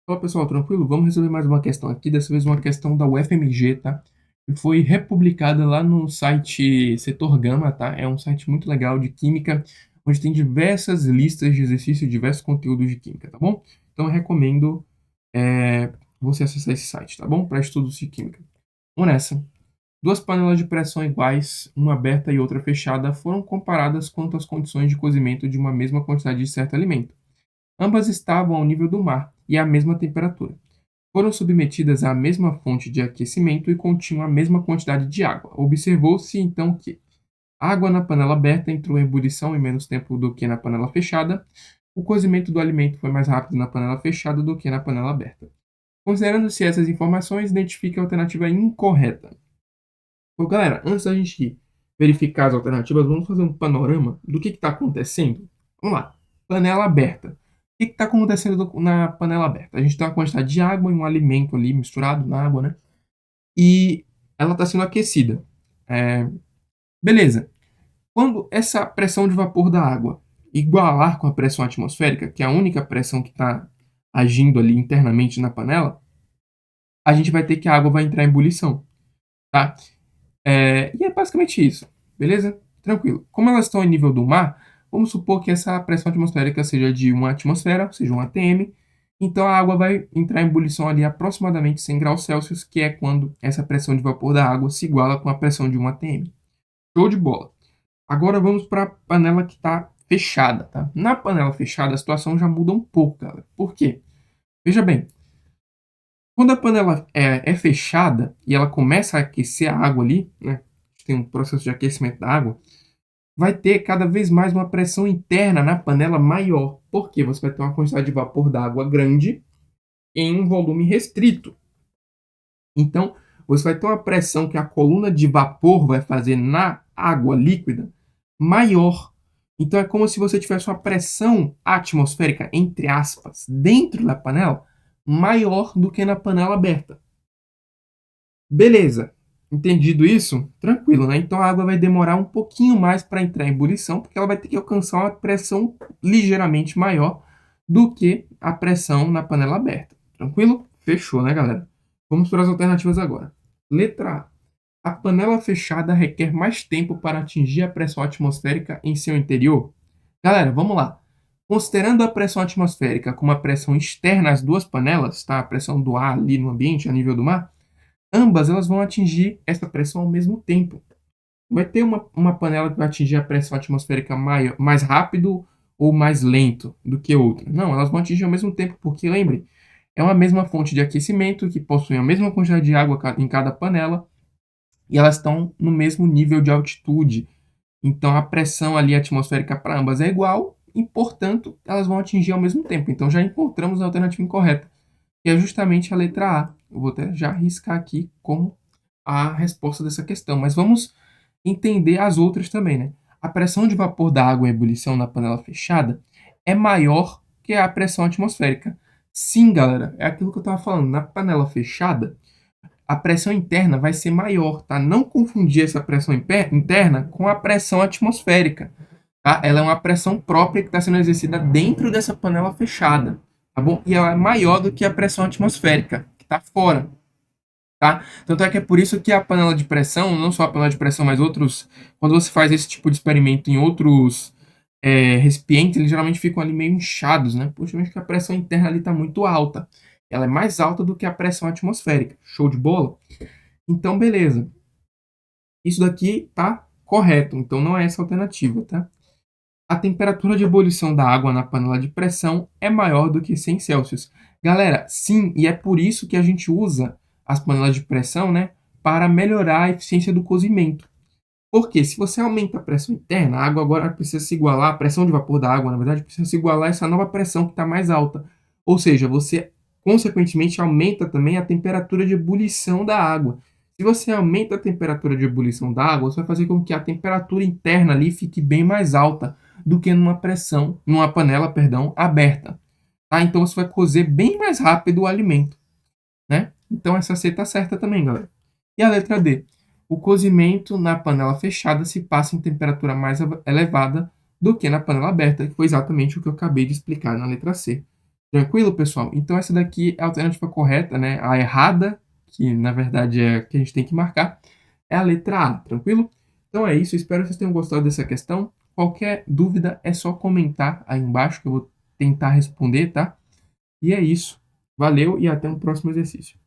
Fala pessoal, tranquilo? Vamos resolver mais uma questão aqui, dessa vez uma questão da UFMG, tá? Que foi republicada lá no site Setor Gama, tá? É um site muito legal de química, onde tem diversas listas de exercícios, diversos conteúdos de química, tá bom? Então eu recomendo você acessar esse site, tá bom? Para estudos de química. Vamos nessa. Duas panelas de pressão iguais, uma aberta e outra fechada, foram comparadas quanto às condições de cozimento de uma mesma quantidade de certo alimento. Ambas estavam ao nível do mar e à mesma temperatura. Foram submetidas à mesma fonte de aquecimento e continham a mesma quantidade de água. Observou-se então que a água na panela aberta entrou em ebulição em menos tempo do que na panela fechada. O cozimento do alimento foi mais rápido na panela fechada do que na panela aberta. Considerando-se essas informações, identifique a alternativa incorreta. Bom, galera, antes da gente verificar as alternativas, vamos fazer um panorama do que está acontecendo. Vamos lá. Panela aberta. O que está acontecendo na panela aberta? A gente tem uma quantidade de água e um alimento ali misturado na água, né? E ela está sendo aquecida. É, beleza. Quando essa pressão de vapor da água igualar com a pressão atmosférica, que é a única pressão que está agindo ali internamente na panela, a gente vai ter que a água vai entrar em ebulição, tá? E é basicamente isso, beleza? Tranquilo. Como elas estão em nível do mar, vamos supor que essa pressão atmosférica seja de 1 atmosfera, ou seja, 1 atm. Então a água vai entrar em ebulição ali aproximadamente 100 graus Celsius, que é quando essa pressão de vapor da água se iguala com a pressão de 1 atm. Show de bola. Agora vamos para a panela que está fechada, tá? Na panela fechada a situação já muda um pouco, galera. Por quê? Veja bem, quando a panela é fechada e ela começa a aquecer a água ali, né? Tem um processo de aquecimento da água, vai ter cada vez mais uma pressão interna na panela maior. Por quê? Você vai ter uma quantidade de vapor da água grande em um volume restrito. Então, você vai ter uma pressão que a coluna de vapor vai fazer na água líquida maior. Então, é como se você tivesse uma pressão atmosférica, entre aspas, dentro da panela, maior do que na panela aberta. Beleza. Entendido isso? Tranquilo, né? Então a água vai demorar um pouquinho mais para entrar em ebulição, porque ela vai ter que alcançar uma pressão ligeiramente maior do que a pressão na panela aberta. Tranquilo? Fechou, né, galera? Vamos para as alternativas agora. Letra A. A panela fechada requer mais tempo para atingir a pressão atmosférica em seu interior. Galera, vamos lá. Considerando a pressão atmosférica como a pressão externa às duas panelas, tá? A pressão do ar ali no ambiente, a nível do mar, ambas elas vão atingir essa pressão ao mesmo tempo. Vai ter uma panela que vai atingir a pressão atmosférica mais rápido ou mais lento do que outra. Não, elas vão atingir ao mesmo tempo, porque lembre, é uma mesma fonte de aquecimento que possui a mesma quantidade de água em cada panela e elas estão no mesmo nível de altitude. Então a pressão ali atmosférica para ambas é igual e, portanto, elas vão atingir ao mesmo tempo. Então já encontramos a alternativa incorreta, que é justamente a letra A. Eu vou até já riscar aqui como a resposta dessa questão, mas vamos entender as outras também, né? A pressão de vapor da água em ebulição na panela fechada é maior que a pressão atmosférica. Sim, galera, é aquilo que eu estava falando. Na panela fechada, a pressão interna vai ser maior, tá? Não confundir essa pressão interna com a pressão atmosférica, tá? Ela é uma pressão própria que está sendo exercida dentro dessa panela fechada, tá bom? E ela é maior do que a pressão atmosférica, que está fora, tá? Tanto é que é por isso que a panela de pressão, não só a panela de pressão, mas outros, quando você faz esse tipo de experimento em outros recipientes, eles geralmente ficam ali meio inchados, né? Poxa, mas que a pressão interna ali está muito alta. Ela é mais alta do que a pressão atmosférica. Show de bola? Então, beleza. Isso daqui tá correto, então não é essa a alternativa, tá? A temperatura de ebulição da água na panela de pressão é maior do que 100 Celsius. Galera, sim, e é por isso que a gente usa as panelas de pressão, né, para melhorar a eficiência do cozimento. Porque se você aumenta a pressão interna, a água agora precisa se igualar, a pressão de vapor da água, na verdade, precisa se igualar a essa nova pressão que está mais alta. Ou seja, você, consequentemente, aumenta também a temperatura de ebulição da água. Se você aumenta a temperatura de ebulição da água, você vai fazer com que a temperatura interna ali fique bem mais alta do que numa panela, perdão, aberta. Tá? Então você vai cozer bem mais rápido o alimento, né? Então essa C está certa também, galera. E a letra D? O cozimento na panela fechada se passa em temperatura mais elevada do que na panela aberta, que foi exatamente o que eu acabei de explicar na letra C. Tranquilo, pessoal? Então essa daqui é a alternativa correta, né? A errada, que na verdade é a que a gente tem que marcar, é a letra A, tranquilo? Então é isso, espero que vocês tenham gostado dessa questão. Qualquer dúvida é só comentar aí embaixo que eu vou tentar responder, tá? E é isso. Valeu e até o próximo exercício.